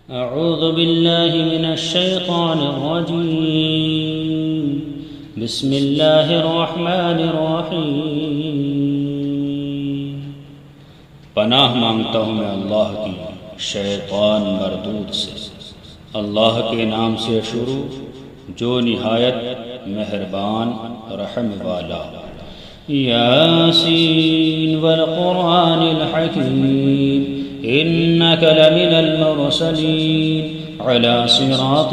أعوذ بالله من الشيطان الرجيم بسم الله الرحمن الرحيم پناہ مانگتا ہوں میں اللہ کی شیطان مردود سے۔ اللہ کے نام سے شروع جو نہایت مہربان رحم والا۔ ياسين والقرآن الحكيم إنك لمن المرسلين على صراط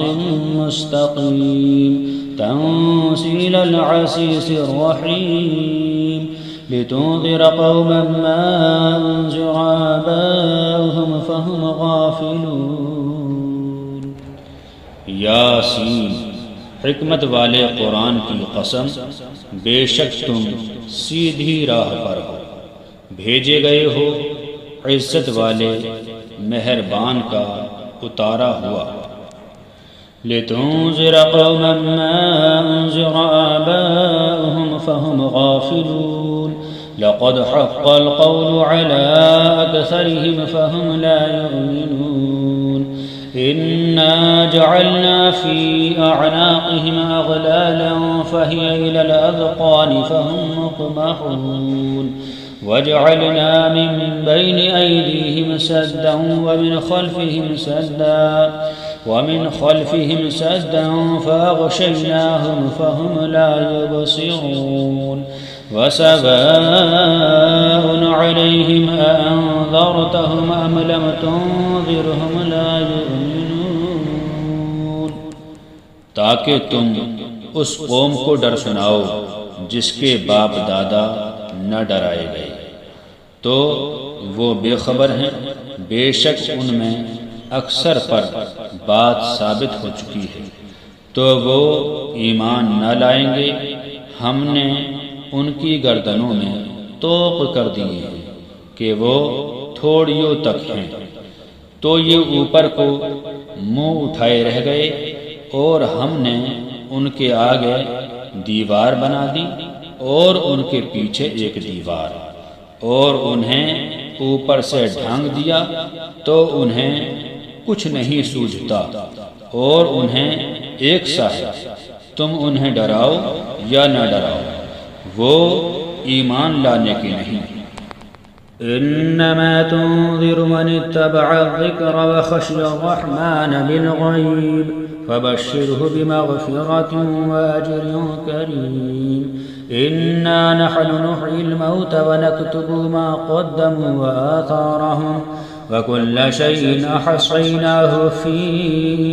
مستقيم تنزيل العزيز الرحيم لتنذر قوما ما أنذر آباؤهم فهم غافلون۔ یاسین، حکمت والے قرآن کی قسم، بے شک تم سیدھی راہ پر ہو، بھیجے گئے ہو عزت والے مہربان کا اتارا ہوا۔ لتنذر قوما ما أنذر آباؤهم فهم غافلون لقد حق القول على أكثرهم فهم لا يؤمنون إنا جعلنا في أعناقهم أغلالا فهي إلى الأذقان فهم مقمحون وجعلنا من بين أيديهم سدا ومن خلفهم سدا فأغشيناهم فهم لا يبصرون وسواء عليهم أأنذرتهم أم لم تنذرهم لا يؤمنون۔ تاکہ تم اس قوم کو ڈر سناؤ جس کے باپ دادا نہ ڈرائے گئے، تو وہ بے خبر ہیں۔ بے شک ان میں اکثر پر بات ثابت ہو چکی ہے، تو وہ ایمان نہ لائیں گے۔ ہم نے ان کی گردنوں میں طوق کر دیے ہیں کہ وہ تھوڑیوں تک ہیں، تو یہ اوپر کو منہ اٹھائے رہ گئے، اور ہم نے ان کے آگے دیوار بنا دی اور ان کے پیچھے ایک دیوار، اور انہیں اوپر سے ڈھانک دیا تو انہیں کچھ نہیں سوجھتا، اور انہیں ایک سا ہے۔ تم انہیں ڈراؤ یا نہ ڈراؤ، وہ ایمان لانے کے نہیں۔ إنما تنذر من اتبع الذكر وخشي الرحمن بالغيب فبشره بمغفرة وأجر كريم إنا نحن نحيي الموتى ونكتب ما قدموا وآثارهم وكل شيء أحصيناه في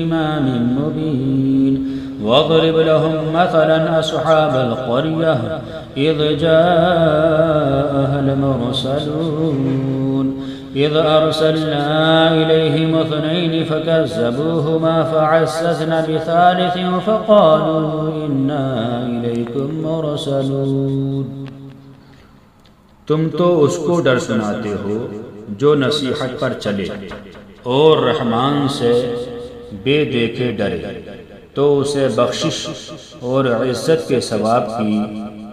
إمام مبين واضرب لهم مثلا أصحاب القرية إذ جاءها المرسلون إذ أرسلنا إليهم 2 فكذبوهما فعززنا ب3 فقالوا إنا إليكم مرسلون۔ تم تو اس کو ڈر سناتے ہو جو نصیحت پر چلے اور رحمان سے بے دیکھے ڈرے، تو اسے بخشش اور عزت کے ثواب کی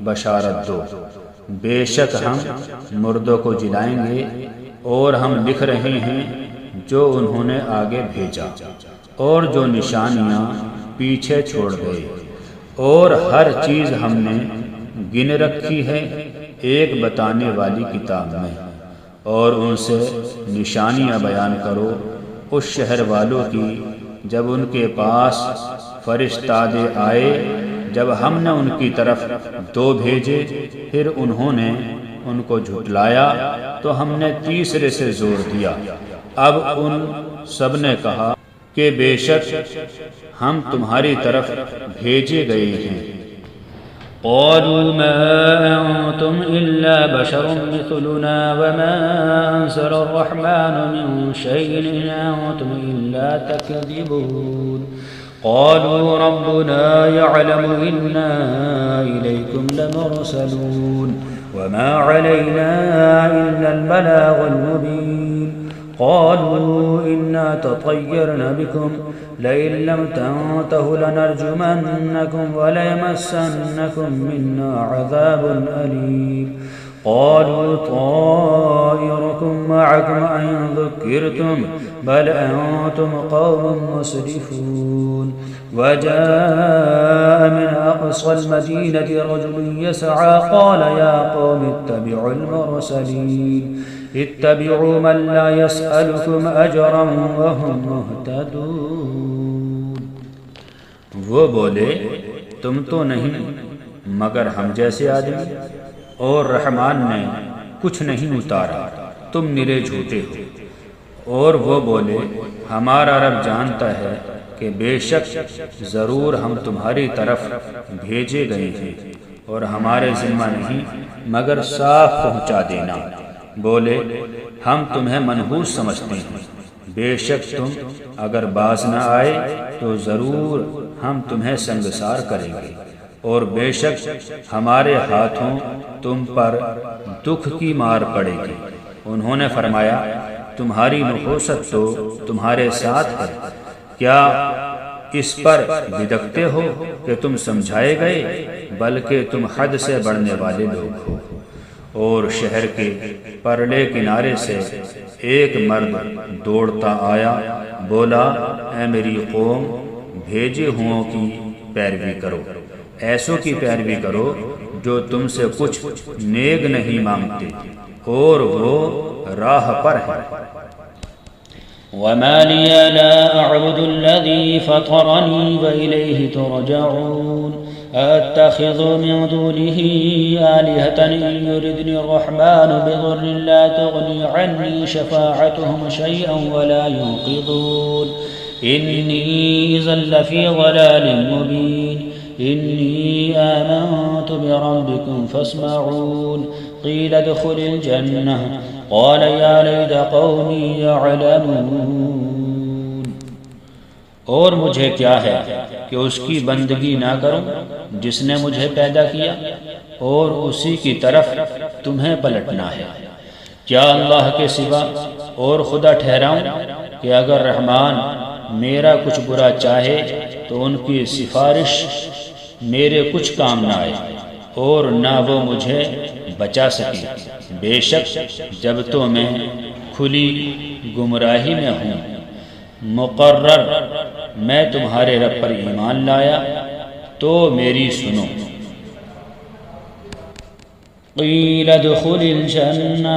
بشارت دو۔ بے شک ہم مردوں کو جلائیں گے، اور ہم لکھ رہے ہیں جو انہوں نے آگے بھیجا اور جو نشانیاں پیچھے چھوڑ گئے، اور ہر چیز ہم نے گن رکھی ہے ایک بتانے والی کتاب میں۔ اور ان سے نشانیاں بیان کرو اس شہر والوں کی جب ان کے پاس فرشتادے آئے، جب ہم نے ان کی طرف 2 بھیجے، پھر انہوں نے ان کو جھٹلایا تو ہم نے تیسرے سے زور دیا۔ اب ان سب نے کہا کہ بے شک ہم تمہاری طرف بھیجے گئے ہیں۔ قالوا ما أنتم إلا بشر مثلنا وما أنزل الرحمن من شيء إن أنتم إلا تكذبون قالوا ربنا يعلم إنا إليكم لمرسلون وما علينا إلا البلاغ المبين قالوا إنا تطيرنا بكم لئن لم تنتهوا لنرجمنكم وليمسنكم منا عذاب أليم قالوا طائركم معكم أئن ذكرتم بل أنتم قوم مسرفون وجاء من أقصى المدينة رجل يسعى قال يا قوم اتبعوا المرسلين اتبعوا من لا يسألكم أجرا وهم مهتدون. وہ بولے تم تو نہیں مگر ہم جیسے آدمی، اور رحمان نے کچھ نہیں اتارا، تم نرے جھوٹے ہو. اور وہ بولے ہمارا رب جانتا ہے کہ بے شک ضرور ہم تمہاری طرف بھیجے گئے ہیں، اور ہمارے ذمہ نہیں مگر صاف پہنچا دینا. بولے ہم تمہیں منحوس سمجھتے ہیں، بے شک تم اگر باز نہ آئے تو ضرور ہم تمہیں سنگسار کریں گے، اور بے شک ہمارے ہاتھوں تم پر دکھ کی مار پڑے گی. انہوں نے فرمایا تمہاری نحوست تو تمہارے ساتھ ہے، کیا اس پر بدکتے ہو کہ تم سمجھائے گئے، بلکہ تم حد سے بڑھنے والے لوگ ہو. اور شہر کے پرلے کنارے سے ایک مرد دوڑتا آیا، بولا اے میری قوم، بھیجے ہوں کی پیروی کرو، ایسوں کی پیروی کرو جو تم سے کچھ نیک نہیں مانگتے اور وہ راہ پر ہے. وما لي لا أعبد الذي فطرني وإليه ترجعون أتخذ من دونه آلهة إن يردني الرحمن بضر لا تغني عني شفاعتهم شيئا ولا ينقذون إني إذا لفي ضلال مبين إني آمنت بربكم فاسمعون قيل ادخل الجنة قال يا ليت قومي يعلمون. اور مجھے کیا ہے کہ اس کی بندگی نہ کروں جس نے مجھے پیدا کیا، اور اسی کی طرف تمہیں پلٹنا ہے. کیا اللہ کے سوا اور خدا ٹھہراؤں کہ اگر رحمان میرا کچھ برا چاہے تو ان کی سفارش میرے کچھ کام نہ آئے اور نہ وہ مجھے بچا سکے. بے شک جب تو میں کھلی گمراہی میں ہوں، مقرر میں تمہارے رب پر ایمان لایا تو میری سنو. قیل ادخل الجنة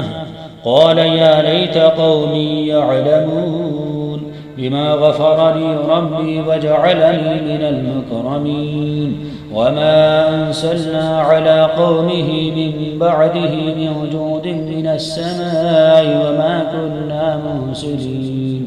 قال يا ليت قومي يعلمون بما غفر لي ربي وجعلني من المكرمين وما أنزلنا على قومه من بعده من جود من السماء وما كنا منزلين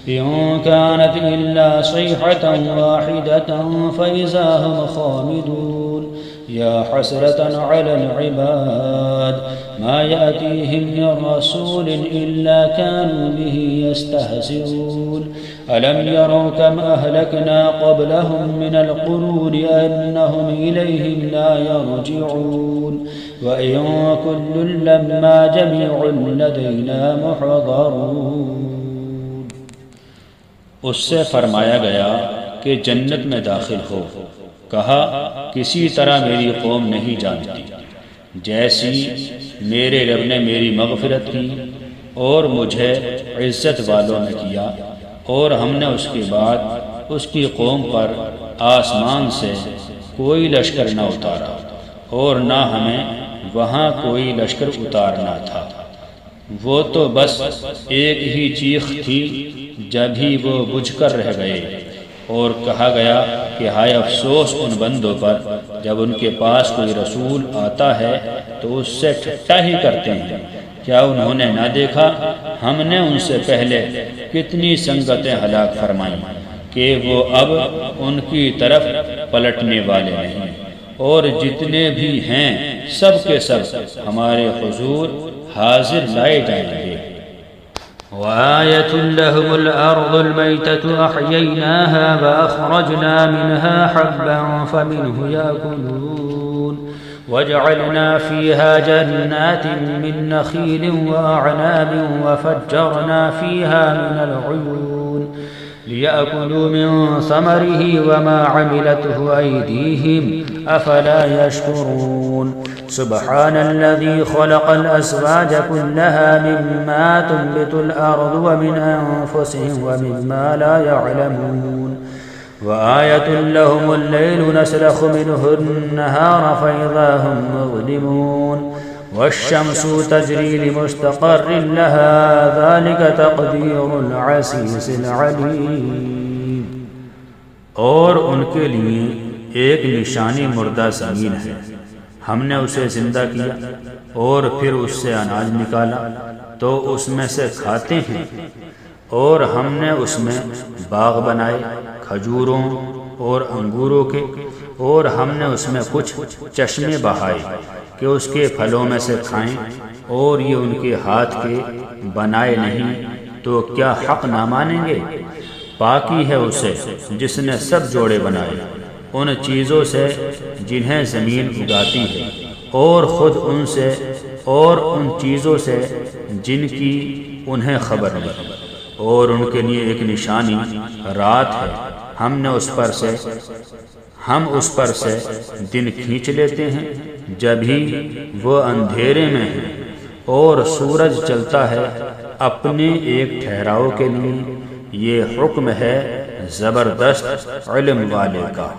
إن كانت إلا صيحة واحدة فإذا هم خامدون يا حسرة على العباد ما يأتيهم من رسول إلا كانوا به يستهزئون ألم يروا كم أهلكنا قبلهم من القرون أنهم إليهم لا يرجعون وإن كل لما جميع لدينا محضرون. اس سے فرمایا گیا کہ جنت میں داخل ہو. کہا کسی طرح میری قوم نہیں جانتی، جیسی میرے رب نے میری مغفرت کی اور مجھے عزت والوں نے کیا، اور ہم نے اس کے بعد اس کی قوم پر آسمان سے کوئی لشکر نہ اتارا اور نہ ہمیں وہاں کوئی لشکر اتارنا تھا. وہ تو بس ایک ہی چیخ تھی جب ہی وہ بجھ کر رہ گئے. اور کہا گیا کہ ہائے افسوس ان بندوں پر جب ان کے پاس کوئی رسول آتا ہے تو اس سے ٹھٹا ہی کرتے ہیں. کیا انہوں نے نہ دیکھا ہم نے ان سے پہلے کتنی سنگتیں ہلاک فرمائیں کہ وہ اب ان کی طرف پلٹنے والے نہیں، اور جتنے بھی ہیں سب کے سب ہمارے حضور حاضر لائے جائیں گے. وآية لهم الأرض الميتة أحييناها وأخرجنا منها حبا فمنه يأكلون وجعلنا فيها جنات من نخيل وأعناب وفجرنا فيها من العيون ليأكلوا من ثمره وما عملته أيديهم أفلا يشكرون سبحان الذي خلق الأزواج كلها مما تنبت الأرض ومن أنفسهم ومما لا يعلمون وآية لهم الليل نسلخ منه النهار فإذا هم مظلمون والشمس تجري لمستقر لها ذلك تقدير العزيز العليم۔ اور ان کے لیے ایک نشانی مردہ زمین ہے، ہم نے اسے زندہ کیا اور پھر اس سے اناج نکالا تو اس میں سے کھاتے ہیں، اور ہم نے اس میں باغ بنائے کھجوروں اور انگوروں کے، اور ہم نے اس میں کچھ چشمے بہائے کہ اس کے پھلوں میں سے کھائیں، اور یہ ان کے ہاتھ کے بنائے نہیں تو کیا حق نہ مانیں گے؟ پاکی ہے اسے جس نے سب جوڑے بنائے ان چیزوں سے جنہیں زمین اگاتی ہے، اور خود ان سے اور ان چیزوں سے جن کی انہیں خبر نہیں، اور ان کے لیے ایک نشانی رات ہے، ہم اس پر سے دن کھینچ لیتے ہیں جب ہی وہ اندھیرے میں ہیں، اور سورج چلتا ہے اپنے ایک ٹھہراؤ کے لیے، یہ حکم ہے زبردست علم والے کا۔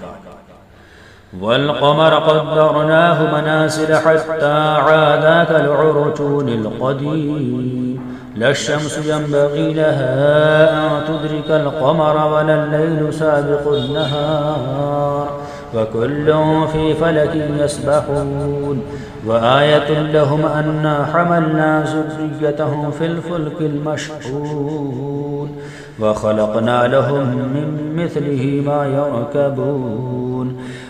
والقمر قدرناه منازل حتى عاد كالعرجون القديم لا الشمس ينبغي لها أن تدرك القمر ولا الليل سابق النهار وكل في فلك يسبحون وآية لهم أنا حملنا ذريتهم في الفلك المشحون وخلقنا لهم من مثله ما يركبون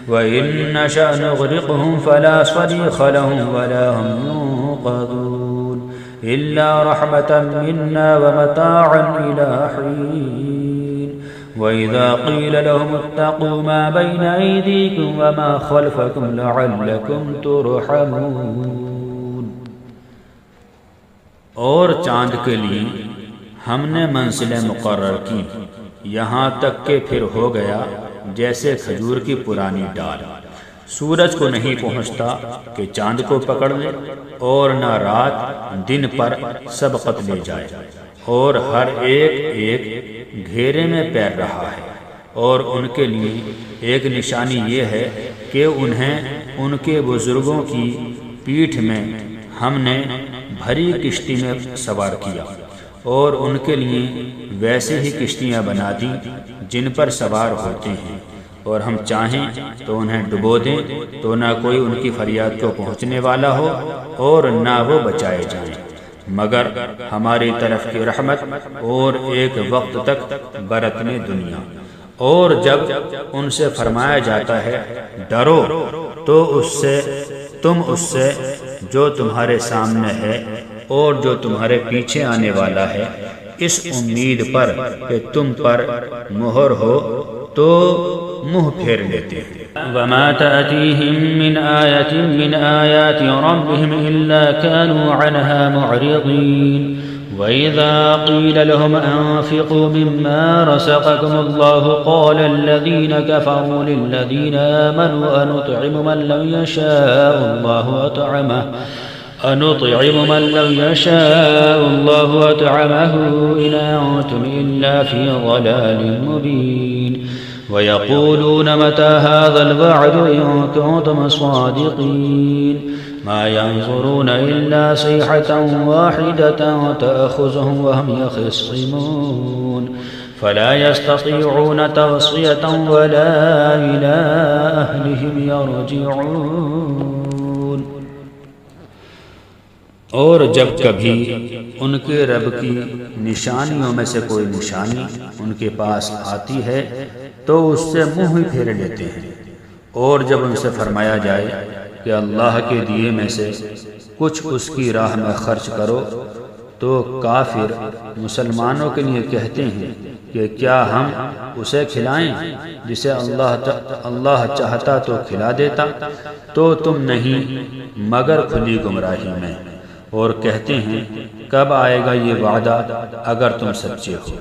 وإن نشأ نغرقهم فلا صريخ لهم ولا هم ينقذون إلا رحمة منا ومتاعا إلى حين وإذا قيل لهم اتقوا ما بين أيديكم وما خلفكم لعلكم ترحمون۔ اور چاند کے لیے ہم نے منزلیں مقرر کی، یہاں تک کہ پھر ہو گیا جیسے کھجور کی پرانی ڈال، سورج کو نہیں پہنچتا کہ چاند کو پکڑ لے، اور نہ رات دن پر سبقت لے جائے، اور ہر ایک گھیرے میں پیر رہا ہے۔ اور ان کے لیے ایک نشانی یہ ہے کہ انہیں ان کے بزرگوں کی پیٹھ میں ہم نے بھری کشتی میں سوار کیا، اور ان کے لیے ویسے ہی کشتیاں بنا دیں جن پر سوار ہوتے ہیں، اور ہم چاہیں تو انہیں ڈبو دیں تو نہ کوئی ان کی فریاد کو پہنچنے والا ہو اور نہ وہ بچائے جائیں، مگر ہماری طرف کی رحمت اور ایک وقت تک برتنے دنیا۔ اور جب ان سے فرمایا جاتا ہے ڈرو تو تم اس سے جو تمہارے سامنے ہے اور جو تمہارے پیچھے آنے والا ہے، اس امید پر کہ تم پر مہر ہو تو منہ پھیر لیتے ہیں۔ وما تأتيهم من آية من آيات ربهم إلا كانوا عنها معرضين وإذا قيل لهم أنفقوا مما رزقكم الله قال الذين كفروا للذين آمنوا أنطعم من لو يشاء الله أطعمه إن أنتم إلا في ضلال مبين ويقولون متى هذا الوعد إن كنتم صادقين ما ينظرون إلا صيحة واحدة تأخذهم وهم يخصمون فلا يستطيعون توصية ولا إلى أهلهم يرجعون۔ اور جب کبھی ان کے رب کی نشانیوں میں سے کوئی نشانی ان کے پاس آتی ہے تو اس سے منہ ہی پھیر لیتے ہیں، اور جب ان سے فرمایا جائے کہ اللہ کے دیے میں سے کچھ اس کی راہ میں خرچ کرو تو کافر مسلمانوں کے لیے کہتے ہیں کہ کیا ہم اسے کھلائیں جسے اللہ چاہتا تو کھلا دیتا، تو تم نہیں مگر کھلی گمراہی میں، اور کہتے ہیں کب آئے گا یہ وعدہ اگر تم سچے ہو۔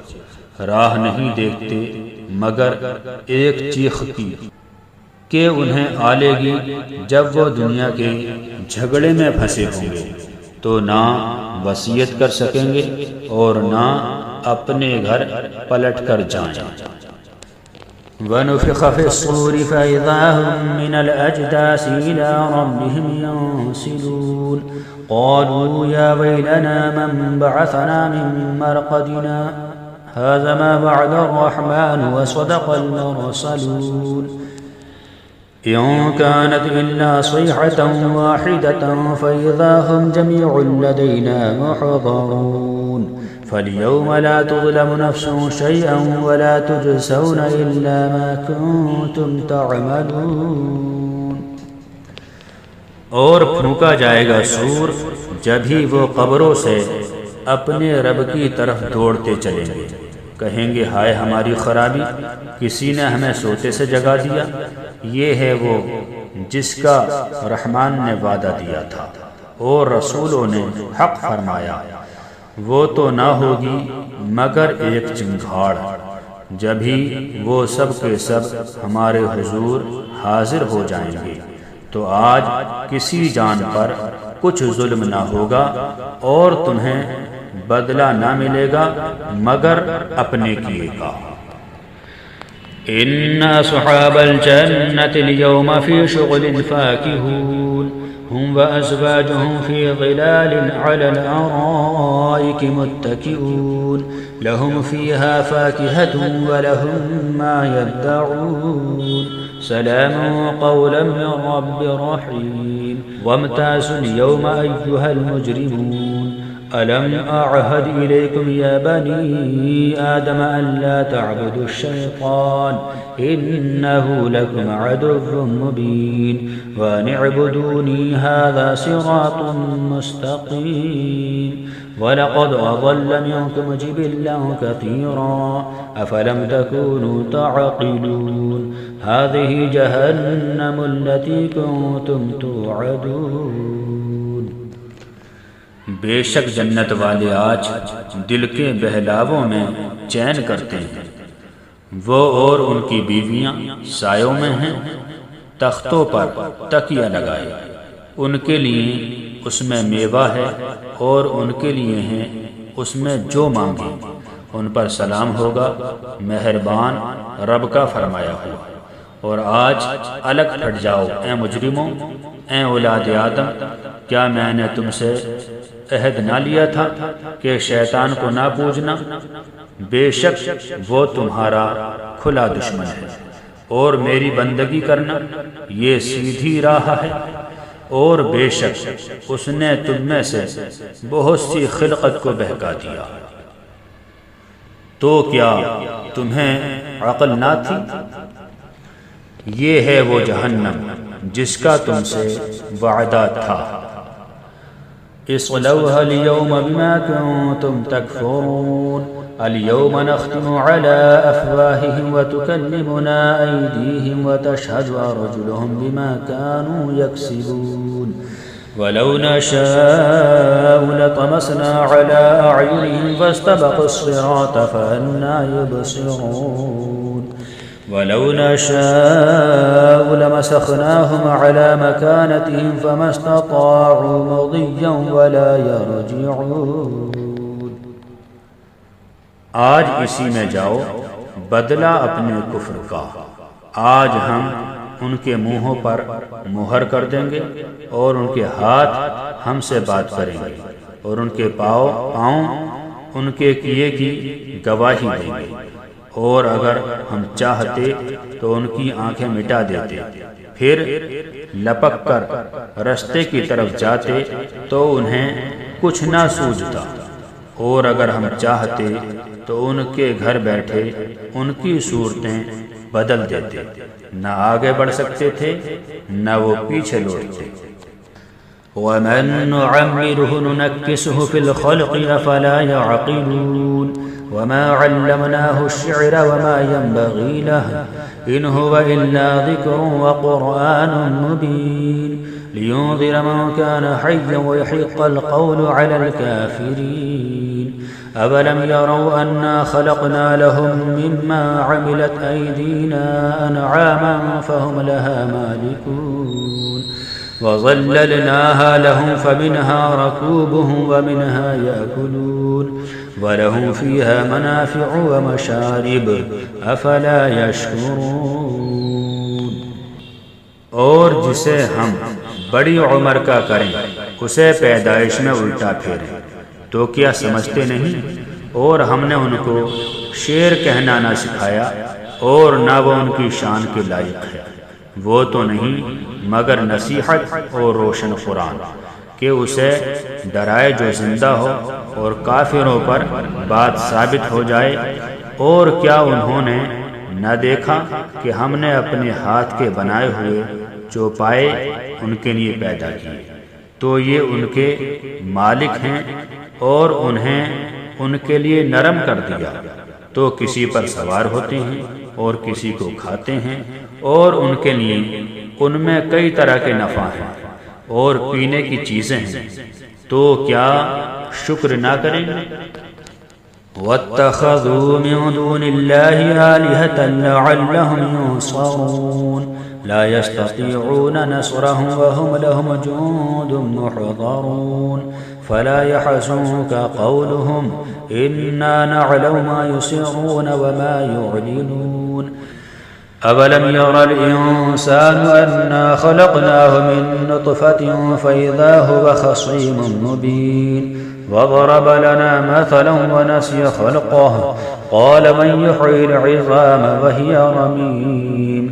راہ نہیں دیکھتے مگر ایک چیخ کی کہ انہیں آ لے گی جب وہ دنیا کے جھگڑے میں پھنسے ہوں گے تو نہ وصیت کر سکیں گے اور نہ اپنے گھر پلٹ کر جائیں۔ وَنُفِخَ فِي الصُّورِ فَإِذَا هُم مِّنَ الْأَجْدَاثِ إِلَىٰ رَبِّهِمْ يَنسِلُونَ قَالُوا يَا وَيْلَنَا مَن بَعَثَنَا مِن مَّرْقَدِنَا هَٰذَا مَا وَعَدَ الرَّحْمَٰنُ وَصَدَقَ الْمُرْسَلُونَ إِن كَانَتْ إِلَّا صَيْحَةً وَاحِدَةً فَإِذَا هُمْ جَمِيعٌ لَّدَيْنَا مُحْضَرُونَ فَالْيَوْمَ لَا تُظْلَمُ نَفْسٌ شَيْئًا وَلَا تُجْزَوْنَ إِلَّا مَا كُنتُمْ تَعْمَلُونَ۔ اور پھونکا جائے گا سور جب ہی وہ قبروں سے اپنے رب کی طرف دوڑتے چلیں گے، کہیں گے ہائے ہماری خرابی، کسی نے ہمیں سوتے سے جگا دیا۔ یہ ہے وہ جس کا رحمان نے وعدہ دیا تھا اور رسولوں نے حق فرمایا، وہ تو نہ ہوگی مگر ایک چنگھاڑ، جب ہی وہ سب کے سب ہمارے حضور حاضر ہو جائیں گے تو آج کسی جان پر کچھ ظلم نہ ہوگا اور تمہیں بدلہ نہ ملے گا مگر اپنے کیے کا۔ إن أصحاب الجنة اليوم في شغل فاكهون هم وأزواجهم في ظلال على الأرائك متكئون لهم فيها فاكهة ولهم ما يدعون سلام قولا من رب رحيم وامتازوا اليوم أيها المجرمون ألم أعهد إليكم يا بني آدم ألا تعبدوا الشيطان إنه لكم عدو مبين وأن اعبدوني هذا صراط مستقيم ولقد أضل منكم جبلا كثيرا أفلم تكونوا تعقلون هذه جهنم التي كنتم توعدون۔ بے شک جنت والے آج دل کے بہلاووں میں چین کرتے ہیں، وہ اور ان کی بیویاں سایوں میں ہیں، تختوں پر تکیہ لگائے، ان کے لیے اس میں میوہ ہے اور ان کے لیے ہیں اس میں جو مانگے، ان پر سلام ہوگا مہربان رب کا فرمایا ہوا۔ اور آج الگ ہٹ جاؤ اے مجرموں، اے اولاد آدم، کیا میں نے تم سے عہد نہ لیا تھا کہ شیطان کو نہ پوجنا؟ بے شک وہ تمہارا کھلا دشمن ہے، اور میری بندگی کرنا یہ سیدھی راہ ہے، اور بے شک اس نے تم میں سے بہت سی خلقت کو بہکا دیا۔ تو کیا تمہیں عقل نہ تھی؟ یہ ہے وہ جہنم جس کا تم سے وعدہ تھا۔ اصلوها اليوم بما كنتم تكفرون اليوم نختم على أفواههم وتكلمنا أيديهم وتشهد أرجلهم بما كانوا يكسبون ولو نشاء لطمسنا على أعينهم فاستبقوا الصراط فأنى يبصرون ولو نشاء لمسخناهم على مكانتهم فما استطاعوا مضيا ولا يرجعون۔ آج اسی میں جاؤ بدلہ اپنے کفر کا، آج ہم ان کے منہوں پر مہر کر دیں گے اور ان کے ہاتھ ہم سے بات کریں گے اور ان کے پاؤں ان کے کیے کی گواہی دیں گے، اور اگر ہم چاہتے تو ان کی آنکھیں مٹا دیتے، پھر لپک کر رستے کی طرف جاتے تو انہیں کچھ نہ سوجھتا، اور اگر ہم چاہتے تو ان کے گھر بیٹھے ان کی صورتیں بدل دیتے، نہ آگے بڑھ سکتے تھے نہ وہ پیچھے لوٹتے۔ وَمَن نُّعَمِّرْهُ نُنَكِّسْهُ فِي الْخَلْقِ أَفَلَا يَعْقِلُونَ وَمَا عَلَّمْنَاهُ الشِّعْرَ وَمَا يَنبَغِي لَهُ إِنْ هُوَ إِلَّا ذِكْرٌ وَقُرْآنٌ مُّبِينٌ لِيُنذِرَ مَن كَانَ حَيًّا وَيَحِقَّ الْقَوْلُ عَلَى الْكَافِرِينَ أولم يروا أنا خلقنا لهم مما عملت أيدينا أنعاما فهم لها مالكون وظللناها لهم فمنها ركوبهم ومنها يأكلون ولهم فيها منافع ومشارب أفلا يشكرون. اور جسے ہم بڑی عمر کا کریں اسے پیدائش میں الٹا پھیریں تو کیا سمجھتے نہیں؟ اور ہم نے ان کو شعر کہنا نہ سکھایا اور نہ وہ ان کی شان کے لائق ہے. وہ تو نہیں مگر نصیحت اور روشن قرآن کہ اسے ڈرائے جو زندہ ہو اور کافروں پر بات ثابت ہو جائے. اور کیا انہوں نے نہ دیکھا کہ ہم نے اپنے ہاتھ کے بنائے ہوئے چوپائے ان کے لیے پیدا کیے تو یہ ان کے مالک ہیں اور انہیں ان کے لیے نرم کر دیا تو کسی پر سوار ہوتے ہیں اور کسی کو کھاتے ہیں اور ان کے لیے ان میں کئی طرح کے نفع ہیں اور پینے کی چیزیں ہیں تو کیا شکر نہ کریں گے؟ واتخذوا من دون الله آلهة لعلهم ينصرون لا يستطيعون نصرهم وهم لهم جند محضرون فلا يحزنك قولهم إنا نعلم ما يسرون وما يعلنون. أولم ير الإنسان أنا خلقناه من نطفة فإذا هو خصيم مبين وضرب لنا مثلا ونسي خلقه قال من يحيي العظام وهي رميم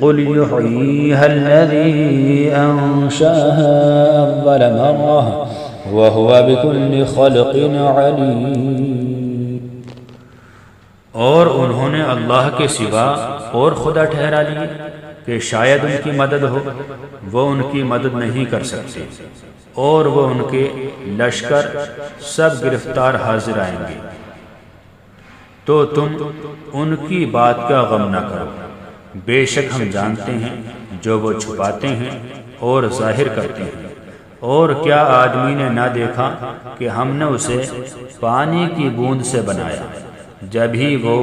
قل يحييها الذي أنشأها أول مرة وهو بكل خلق عليم. اور انہوں نے اللہ کے سوا اور خدا ٹھہرا لیے کہ شاید ان کی مدد ہو. وہ ان کی مدد نہیں کر سکتے اور وہ ان کے لشکر سب گرفتار حاضر آئیں گے. تو تم ان کی بات کا غم نہ کرو، بے شک ہم جانتے ہیں جو وہ چھپاتے ہیں اور ظاہر کرتے ہیں. اور کیا آدمی نے نہ دیکھا کہ ہم نے اسے پانی کی بوند سے بنایا جب ہی وہ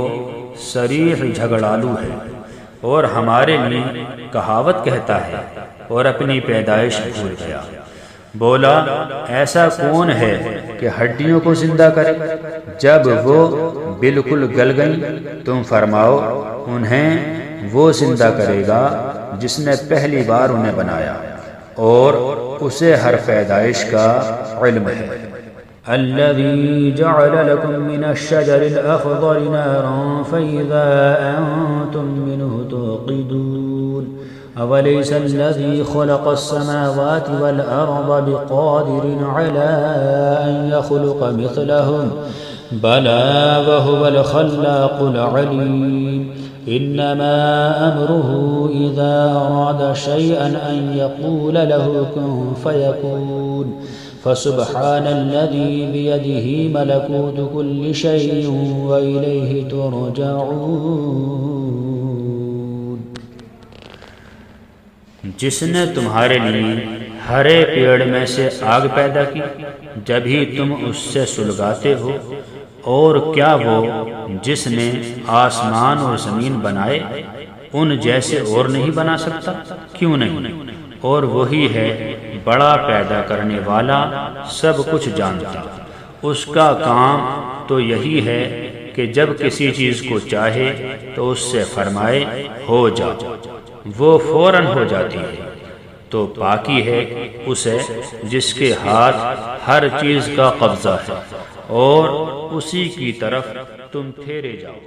صریح جھگڑالو ہے اور ہمارے لیے کہاوت کہتا ہے اور اپنی پیدائش بھول گیا. بولا ایسا کون ہے کہ ہڈیوں کو زندہ کرے جب وہ بالکل گل گئیں؟ تم فرماؤ انہیں وہ زندہ کرے گا جس نے پہلی بار انہیں بنایا اور اسے ہر پیدائش کا علم ہے. الذي جعل لكم من الشجر الأخضر نارا فإذا أنتم منه توقدون أوليس الذي خلق السماوات والأرض بقادر على أن يخلق مثلهم بلى وهو الخلاق العليم إنما أمره إذا أراد شيئا أن يقول له كن فيكون فسبحان الذي بيده ملكوت كل شيء وإليه ترجعون. جس نے تمہارے لیے ہرے پیڑ میں سے آگ پیدا کی جب ہی تم اس سے سلگاتے ہو. اور کیا وہ جس نے آسمان اور زمین بنائے ان جیسے اور نہیں بنا سکتا؟ کیوں نہیں؟ اور وہی ہے بڑا پیدا کرنے والا، سب کچھ جانتا. اس کا کام تو یہی ہے کہ جب کسی چیز کو چاہے تو اس سے فرمائے ہو جا، وہ فوراً ہو جاتی ہے. تو پاکی ہے اسے جس کے ہاتھ ہر چیز کا قبضہ ہے اور اسی کی طرف تم پھیرے جاؤ.